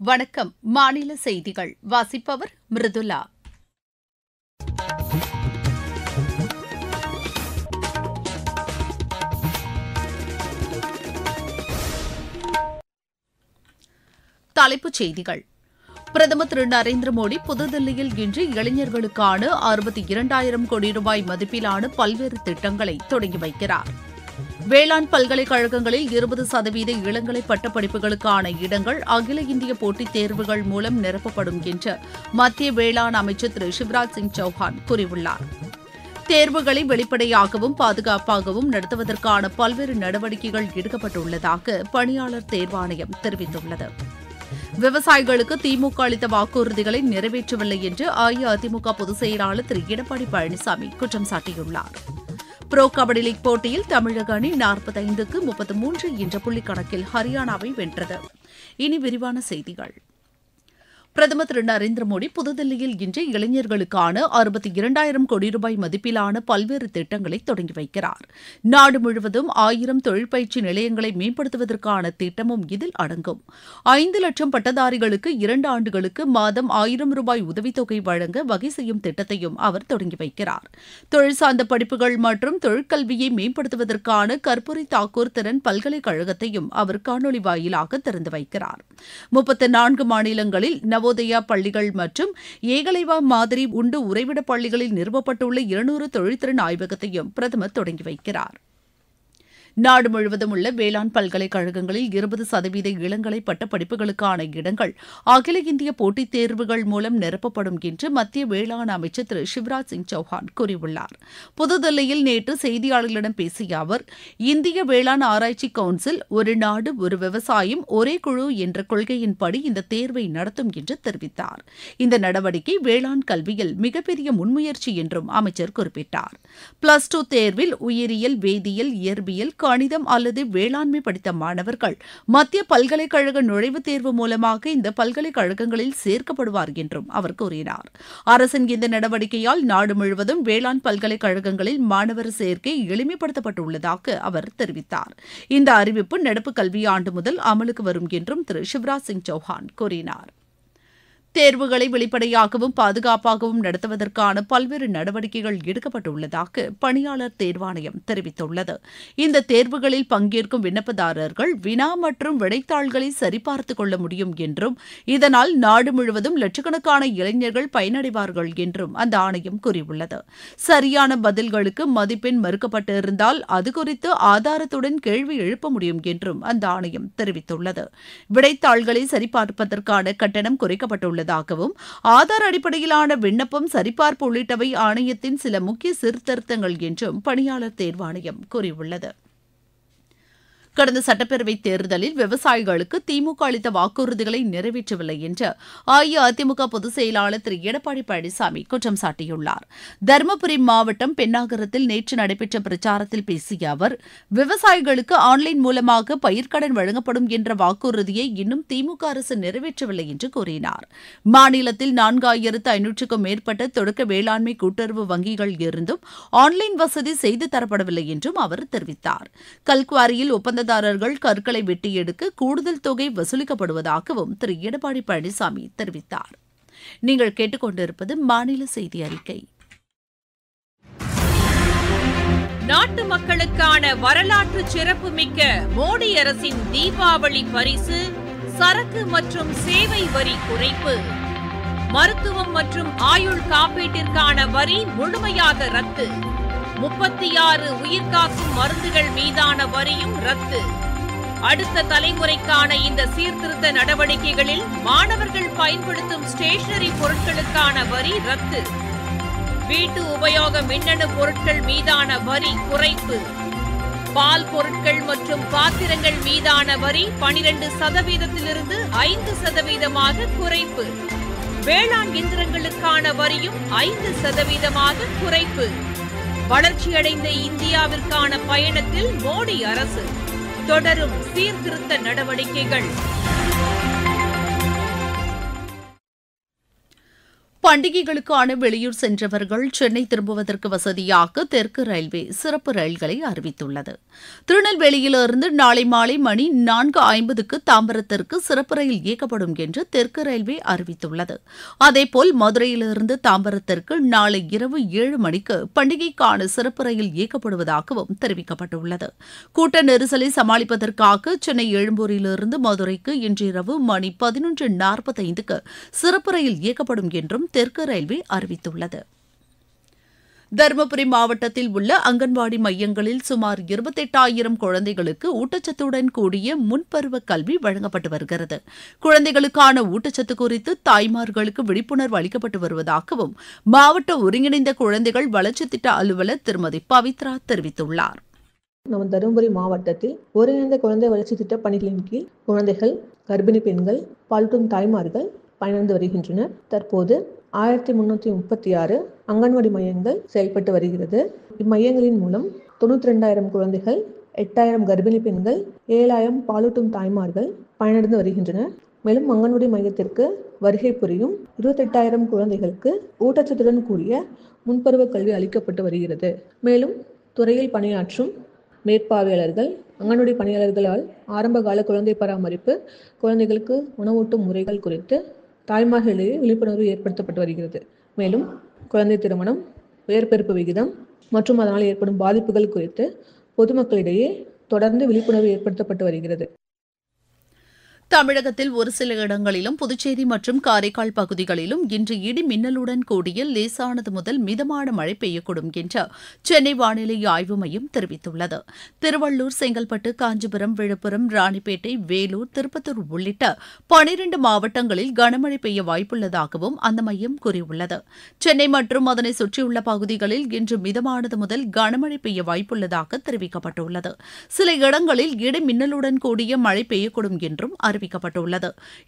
வணக்கம். மாநில செய்திகள் வாசிப்பவர் மிருதுலா. தலைப்புச் செய்திகள். பிரதமர் திரு நரேந்திர மோடி புதுதில்லியில் இன்று இளைஞர்களுக்கான 62,000 கோடி ரூபாய் மதிப்பிலான பல்வேறு திட்டங்களை தொடங்கி வைக்கிறார். வேளாண் பல்கலைக்கழகங்களில் 20% இளங்கலை பட்டப்படிப்புகளுக்கான இடங்கள் அகில இந்திய போட்டித் தேர்வுகள் மூலம் நிரப்பப்படும் என்று மத்திய வேளாண் அமைச்சர் திரு சிவராஜ் சிங் சௌஹான் கூறியுள்ளார். தேர்வுகளை வெளிப்படையாகவும் பாதுகாப்பாகவும் நடத்துவதற்கான பல்வேறு நடவடிக்கைகள் எடுக்கப்பட்டுள்ளதாக பணியாளர் தேர்வாணையம் தெரிவித்துள்ளது. விவசாயிகளுக்கு திமுக அளித்த வாக்குறுதிகளை நிறைவேற்றவில்லை என்று அஇஅதிமுக பொதுச் செயலாளர் திரு எடப்பாடி பழனிசாமி குற்றம் சாட்டியுள்ளார். புரோ கபடி லீக் போட்டியில் தமிழக அணி 45க்கு 33 என்ற புள்ளி கணக்கில் ஹரியானாவை வென்றது. இனி விரிவான செய்திகள். பிரதமர் திரு நரேந்திர மோடி புதுதில்லியில் இன்று இளைஞர்களுக்கான 62,000 கோடி ரூபாய் மதிப்பிலான பல்வேறு திட்டங்களை தொடங்கி வைக்கிறார். நாடு முழுவதும் 1000 தொழிற்பயிற்சி நிலையங்களை மேம்படுத்துவதற்கான திட்டமும் இதில் அடங்கும். 5 லட்சம் பட்டதாரிகளுக்கு 2 ஆண்டுகளுக்கு மாதம் 1000 ரூபாய் உதவித்தொகை வழங்க வகை செய்யும் திட்டத்தையும் அவர் தொடங்கி வைக்கிறார். தொழில் சார்ந்த படிப்புகள் மற்றும் தொழிற்கல்வியை மேம்படுத்துவதற்கான கற்பூரி தாக்கூர் திறன் பல்கலைக்கழகத்தையும் அவர் காணொலி வாயிலாக திறந்து வைக்கிறார். 34 மாநிலங்களில் நவோதயா பள்ளிகள் மற்றும் ஏகலைவா மாதிரி உண்டு உறைவிட பள்ளிகளில் நிறுவப்பட்டுள்ள 200 தொழில்திறன் ஆய்வகத்தையும் பிரதமர் தொடங்கி வைக்கிறார். நாடு முழுவதும் உள்ள வேளாண் பல்கலைக்கழகங்களில் 20% இளங்கலை பட்டப்படிப்புகளுக்கான இடங்கள் அகில இந்திய போட்டித் தேர்வுகள் மூலம் நிரப்பப்படும் என்று மத்திய வேளாண் அமைச்சர் திரு சிவராஜ் சிங் சௌஹான் கூறியுள்ளார். புதுதில்லியில் நேற்று செய்தியாளர்களிடம் பேசிய அவர், இந்திய வேளாண் ஆராய்ச்சி கவுன்சில் ஒரு நாடு ஒரு விவசாயம் ஒரே குழு என்ற கொள்கையின்படி இந்த தேர்வை நடத்தும் என்று தெரிவித்தார். இந்த நடவடிக்கை வேளாண் கல்வியில் மிகப்பெரிய முன்முயற்சி என்றும் அமைச்சர் குறிப்பிட்டார். +2 தேர்வில் உயிரியல், வேதியியல், இயற்பியல், கணிதம் அல்லது வேளாண்மை படித்த மாணவர்கள் மத்திய பல்கலைக்கழக நுழைவுத் தேர்வு மூலமாக இந்த பல்கலைக்கழகங்களில் சேர்க்கப்படுவார் என்றும் அவர் கூறினார். அரசின் இந்த நடவடிக்கையால் நாடு முழுவதும் வேளாண் பல்கலைக்கழகங்களில் மாணவர் சேர்க்கை எளிமைப்படுத்தப்பட்டுள்ளதாக அவர் தெரிவித்தார். இந்த அறிவிப்பு நடப்பு கல்வியாண்டு முதல் அமலுக்கு வரும் என்றும் திரு சிவராஜ் சிங் சௌஹான் கூறினார். தேர்வுகளை வெளிப்படையாகவும் பாதுகாப்பாகவும் நடத்துவதற்கான பல்வேறு நடவடிக்கைகள் எடுக்கப்பட்டுள்ளதாக பணியாளர் தேர்வாணையம் தெரிவித்துள்ளது. இந்த தேர்வுகளில் பங்கேற்கும் விண்ணப்பதாரர்கள் வினா மற்றும் விடைத்தாள்களை சரிபார்த்துக் கொள்ள முடியும் என்றும் இதனால் நாடு முழுவதும் லட்சக்கணக்கான இளைஞர்கள் பயனடைவார்கள் என்றும் அந்த ஆணையம் கூறியுள்ளது. சரியான பதில்களுக்கு மதிப்பெண் மறுக்கப்பட்டிருந்தால் அது குறித்து ஆதாரத்துடன் கேள்வி எழுப்ப முடியும் என்றும் அந்த ஆணையம் தெரிவித்துள்ளது. விடைத்தாள்களை சரிபார்ப்பதற்கான கட்டணம் குறைக்கப்பட்டுள்ளது தாகவும் ஆதார் அடிப்படையிலான விண்ணப்பம் சரிபார்ப்பு உள்ளிட்டவை ஆணையத்தின் சில முக்கிய சீர்திருத்தங்கள் என்றும் பணியாளர் தேர்வாணையம் கூறியுள்ளது. கடந்த சட்டப்பேரவைத் தேர்தலில் விவசாயிகளுக்கு திமுக அளித்த வாக்குறுதிகளை நிறைவேற்றவில்லை என்று அஇஅதிமுக பொதுச் செயலாளர் திரு எடப்பாடி பழனிசாமி குற்றம் சாட்டியுள்ளார். தருமபுரி மாவட்டம் பென்னாகரத்தில் நேற்று நடைபெற்ற பிரச்சாரத்தில் பேசிய அவர், விவசாயிகளுக்கு ஆன்லைன் மூலமாக பயிர்க்கடன் வழங்கப்படும் என்ற வாக்குறுதியை இன்னும் திமுக அரசு நிறைவேற்றவில்லை என்று கூறினார். மாநிலத்தில் 4,500க்கும் மேற்பட்ட தொடக்க வேளாண்மை கூட்டுறவு வங்கிகள் இருந்தும் ஆன்லைன் வசதி செய்து தரப்படவில்லை என்றும் அவர் தெரிவித்தார். கல்குவாரியில் ஒப்பந்ததாரர்கள் கற்களை வெட்டி எடுக்க கூடுதல் தொகை வசூலிக்கப்படுவதாகவும் திரு எடப்பாடி பழனிசாமி தெரிவித்தார். நீங்கள் கேட்டுக்கொண்டிருப்பது மாநில செய்தி அறிக்கை. நாட்டு மக்களுக்கான வரலாற்று சிறப்புமிக்க மோடி அரசின் தீபாவளி பரிசு சரக்கு மற்றும் சேவை வரி குறைப்பு. மருத்துவம் மற்றும் ஆயுள் காப்பீட்டிற்கான வரி முழுமையாக ரத்து. 36 உயிர்காக்கும் மருந்துகள் மீதான வரியும் ரத்து. அடுத்த தலைமுறைக்கான இந்த சீர்திருத்த நடவடிக்கைகளில் மாணவர்கள் பயன்படுத்தும் ஸ்டேஷனரி பொருட்களுக்கான வரி ரத்து. வீட்டு உபயோக மின்னணு பொருட்கள் மீதான வரி குறைப்பு. பால் பொருட்கள் மற்றும் பாத்திரங்கள் மீதான வரி 12%-இருந்து 5% குறைப்பு. வேளாண் இயந்திரங்களுக்கான வரியும் 5% குறைப்பு. வளர்ச்சியடைந்த இந்தியாவிற்கான பயணத்தில் மோடி அரசு தொடரும் சீர்திருத்த நடவடிக்கைகள். பண்டிகைகளுக்கான வெளியூர் சென்றவர்கள் சென்னை திரும்புவதற்கு வசதியாக தெற்கு ரயில்வே சிறப்பு ரயில்களை அறிவித்துள்ளது. திருநெல்வேலியிலிருந்து நாளை மாலை மணி 4:50க்கு தாம்பரத்திற்கு சிறப்பு ரயில் இயக்கப்படும் என்று தெற்கு ரயில்வே அறிவித்துள்ளது. அதேபோல் மதுரையிலிருந்து தாம்பரத்திற்கு நாளை இரவு 7 மணிக்கு பண்டிகைக்கான சிறப்பு ரயில் இயக்கப்படுவதாகவும் தெரிவிக்கப்பட்டுள்ளது. கூட்ட நெரிசலை சமாளிப்பதற்காக சென்னை எழும்பூரிலிருந்து மதுரைக்கு இன்றிரவு மணி 11:45க்கு சிறப்பு ரயில் இயக்கப்படும் என்றும் தெற்கு ரயில்வே அறிவித்துள்ளது. தருமபுரி மாவட்டத்தில் உள்ள அங்கன்வாடி மையங்களில் சுமார் 28,000 குழந்தைகளுக்கு ஊட்டச்சத்துடன் கூடிய முன்பருவ கல்வி வழங்கப்பட்டு வருகிறது. குழந்தைகளுக்கான ஊட்டச்சத்து குறித்து தாய்மார்களுக்கு விழிப்புணர்வு அளிக்கப்பட்டு வருவதாகவும் மாவட்ட ஒருங்கிணைந்த குழந்தைகள் வளர்ச்சி திட்ட அலுவலர் திருமதி பவித்ரா தெரிவித்துள்ளார். நம்ம தருமபுரி மாவட்டத்தில் ஒருங்கிணைந்த குழந்தை வளர்ச்சி திட்ட பணிகளின் கீழ் குழந்தைகள், கர்ப்பிணி பெண்கள், பாலூட்டும் தாய்மார்கள் பயனடைந்து வருகின்றனர். தற்போது 1336 அங்கன்வாடி மையங்கள் செயல்பட்டு வருகிறது. இம்மையங்களின் மூலம் 92,000 குழந்தைகள், 8,000 கர்ப்பிணி பெண்கள், 7,000 பாலூட்டும் தாய்மார்கள் பயனடைந்து வருகின்றனர். மேலும் அங்கன்வாடி மையத்திற்கு வருகை புரியும் 28,000 குழந்தைகளுக்கு ஊட்டச்சத்துடன் கூடிய முன்பருவ கல்வி அளிக்கப்பட்டு வருகிறது. மேலும் துறையில் பணியாற்றும் மேற்பார்வையாளர்கள், அங்கன்வாடி பணியாளர்களால் ஆரம்பகால குழந்தை பராமரிப்பு, குழந்தைகளுக்கு உணவூட்டும் முறைகள் குறித்து தாய்மார்களிடையே விழிப்புணர்வு ஏற்படுத்தப்பட்டு வருகிறது. மேலும் குழந்தை திருமணம், உயர்பிறப்பு விகிதம் மற்றும் அதனால் ஏற்படும் பாதிப்புகள் குறித்து பொதுமக்களிடையே தொடர்ந்து விழிப்புணர்வு ஏற்படுத்தப்பட்டு வருகிறது. தமிழகத்தில் ஒரு சில இடங்களிலும் புதுச்சேரி மற்றும் காரைக்கால் பகுதிகளிலும் இன்று இடி மின்னலுடன் கூடிய லேசானது முதல் மிதமான மழை பெய்யக்கூடும் என்று சென்னை வானிலை ஆய்வு மையம் தெரிவித்துள்ளது. திருவள்ளூர், செங்கல்பட்டு, காஞ்சிபுரம், விழுப்புரம், ராணிப்பேட்டை, வேலூர், திருப்பத்தூர் உள்ளிட்ட 12 மாவட்டங்களில் கனமழை பெய்ய வாய்ப்புள்ளதாகவும் அந்த மையம் கூறியுள்ளது. சென்னை மற்றும் அதனை சுற்றியுள்ள பகுதிகளில் இன்று மிதமானது முதல் கனமழை பெய்ய வாய்ப்புள்ளதாக தெரிவிக்கப்பட்டுள்ளது. சில இடங்களில் இடி மின்னலுடன் கூடிய மழை பெய்யக்கூடும் என்றும் அறிவிக்கப்பட்டுள்ளது.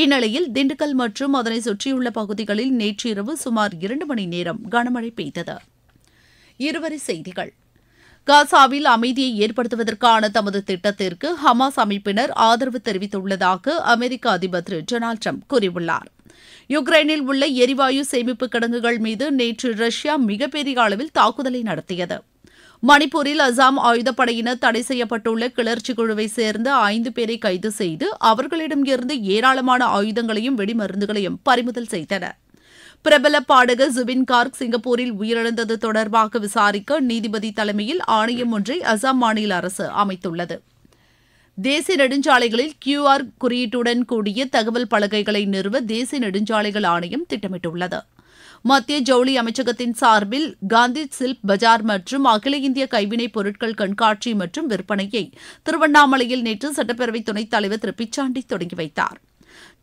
இந்நிலையில் திண்டுக்கல் மற்றும் அதனை சுற்றியுள்ள பகுதிகளில் நேற்றிரவு சுமார் 2 மணி நேரம் கனமழை பெய்தது. இருவரி செய்திகள். காசாவில் அமைதியை ஏற்படுத்துவதற்கான தமது திட்டத்திற்கு ஹமாஸ் அமைப்பினர் ஆதரவு தெரிவித்துள்ளதாக அமெரிக்க அதிபர் திரு டொனால்டு டிரம்ப் கூறியுள்ளார். யுக்ரைனில் உள்ள எரிவாயு சேமிப்பு கிடங்குகள் மீது நேற்று ரஷ்யா மிகப்பெரிய அளவில் தாக்குதலை நடத்தியது. மணிப்பூரில் அசாம் ஆயுதப்படையினர் தடை செய்யப்பட்டுள்ள கிளர்ச்சி குழுவை சேர்ந்த 5 பேரை கைது செய்து அவர்களிடமிருந்து ஏராளமான ஆயுதங்களையும் வெடிமருந்துகளையும் பறிமுதல் செய்தனர். பிரபல பாடகர் ஜுபின் கார்க் சிங்கப்பூரில் உயிரிழந்தது தொடர்பாக விசாரிக்க நீதிபதி தலைமையில் ஆணையம் ஒன்றை அசாம் மாநில அரசு அமைத்துள்ளது. தேசிய நெடுஞ்சாலைகளில் QR குறியீட்டுடன் கூடிய தகவல் பலகைகளை நிறுவ தேசிய நெடுஞ்சாலைகள் ஆணையம் திட்டமிட்டுள்ளது. மத்திய ஜவுளி அமைச்சகத்தின் சார்பில் காந்தி சில்க் பஜார் மற்றும் அகில இந்திய கைவினைப் பொருட்கள் கண்காட்சி மற்றும் விற்பனையை திருவண்ணாமலையில் நேற்று சட்டப்பேரவை துணைத் தலைவர் திரு பிச்சாண்டி தொடங்கி வைத்தார்.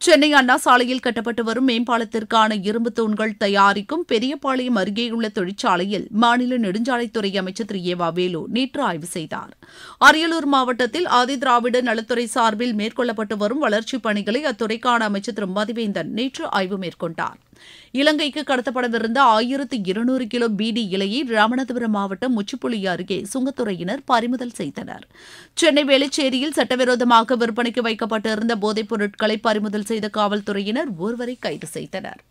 சென்னை அண்ணா சாலையில் கட்டப்பட்டு வரும் மேம்பாலத்திற்கான இரும்பு தூண்கள் தயாரிக்கும் பெரியபாளையம் அருகேயுள்ள தொழிற்சாலையில் மாநில நெடுஞ்சாலைத்துறை அமைச்சர் திரு ஏவா வேலு நேற்று ஆய்வு செய்தார். அரியலூர் மாவட்டத்தில் ஆதிதிராவிட நலத்துறை சார்பில் மேற்கொள்ளப்பட்டு வரும் வளர்ச்சிப் பணிகளை அத்துறைக்கான அமைச்சர் திரு மதிவேந்தன் நேற்று ஆய்வு மேற்கொண்டார். இலங்கைக்கு கடத்தப்படவிருந்த 1200 கிலோ பீடி இலையை ராமநாதபுரம் மாவட்டம் முச்சுப்புளி அருகே சுங்கத்துறையினர் பறிமுதல் செய்தனர். சென்னை வேளச்சேரியில் சட்டவிரோதமாக விற்பனைக்கு வைக்கப்பட்டிருந்த போதைப் பொருட்களை பறிமுதல் செய்த காவல்துறையினர் ஒருவரை கைது செய்தனர்.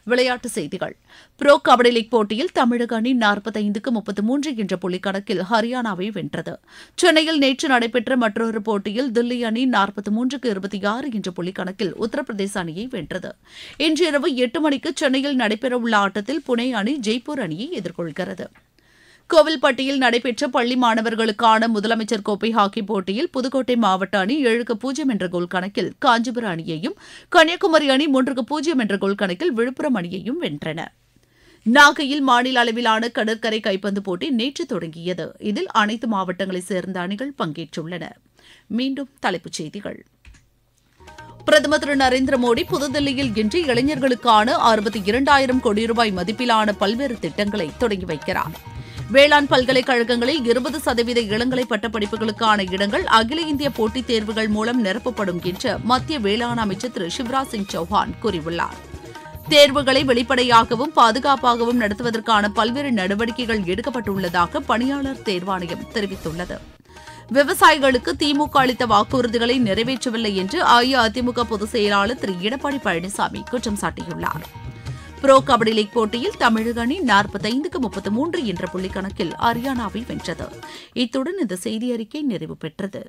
விளையாட்டுச் செய்திகள். புரோ கபடி லீக் போட்டியில் தமிழக அணி 45-33 என்ற புள்ளிக்கணக்கில் ஹரியானாவை வென்றது. சென்னையில் நேற்று நடைபெற்ற மற்றொரு போட்டியில் தில்லி அணி 43-26 என்ற புள்ளிக்கணக்கில் உத்தரப்பிரதேச அணியை வென்றது. இன்று இரவு 8 மணிக்கு சென்னையில் நடைபெறவுள்ள ஆட்டத்தில் புனே அணி ஜெய்ப்பூர் அணியை எதிர்கொள்கிறது. கோவில்பட்டியில் நடைபெற்ற பள்ளி மாணவர்களுக்கான முதலமைச்சர் கோப்பை ஹாக்கி போட்டியில் புதுக்கோட்டை மாவட்ட அணி 7-0 என்ற கோல் கணக்கில் காஞ்சிபுரம் அணியையும், கன்னியாகுமரி அணி 3-0 என்ற கோல் கணக்கில் விழுப்புரம் அணியையும் வென்றன. நாகையில் மாநில அளவிலான கடற்கரை கைப்பந்து போட்டி நேற்று தொடங்கியது. இதில் அனைத்து மாவட்டங்களைச் சேர்ந்த அணிகள் பங்கேற்றுள்ளன. மீண்டும் தலைப்புச் செய்திகள். பிரதமர் திரு நரேந்திர மோடி புதுதில்லியில் இன்று இளைஞர்களுக்கான 62,000 கோடி ரூபாய் மதிப்பிலான பல்வேறு திட்டங்களை தொடங்கி வைக்கிறார். வேளாண் பல்கலைக்கழகங்களில் 20% இளங்கலை பட்டப்படிப்புகளுக்கான இடங்கள் அகில இந்திய போட்டித் தேர்வுகள் மூலம் நிரப்பப்படும் என்று மத்திய வேளாண் அமைச்சர் திரு சிவராஜ் சிங் சௌஹான் கூறியுள்ளார். தேர்வுகளை வெளிப்படையாகவும் பாதுகாப்பாகவும் நடத்துவதற்கான பல்வேறு நடவடிக்கைகள் எடுக்கப்பட்டுள்ளதாக பணியாளர் தேர்வாணையம் தெரிவித்துள்ளது. விவசாயிகளுக்கு திமுக அளித்த வாக்குறுதிகளை நிறைவேற்றவில்லை என்று அஇஅதிமுக பொதுச் செயலாளர் திரு எடப்பாடி பழனிசாமி குற்றம் சாட்டியுள்ளார். புரோ கபடி லீக் போட்டியில் தமிழக அணி 45-33 என்ற புள்ளி கணக்கில் ஹரியானாவை வென்றது. இத்துடன் இந்த செய்தி அறிக்கை நிறைவு பெற்றது.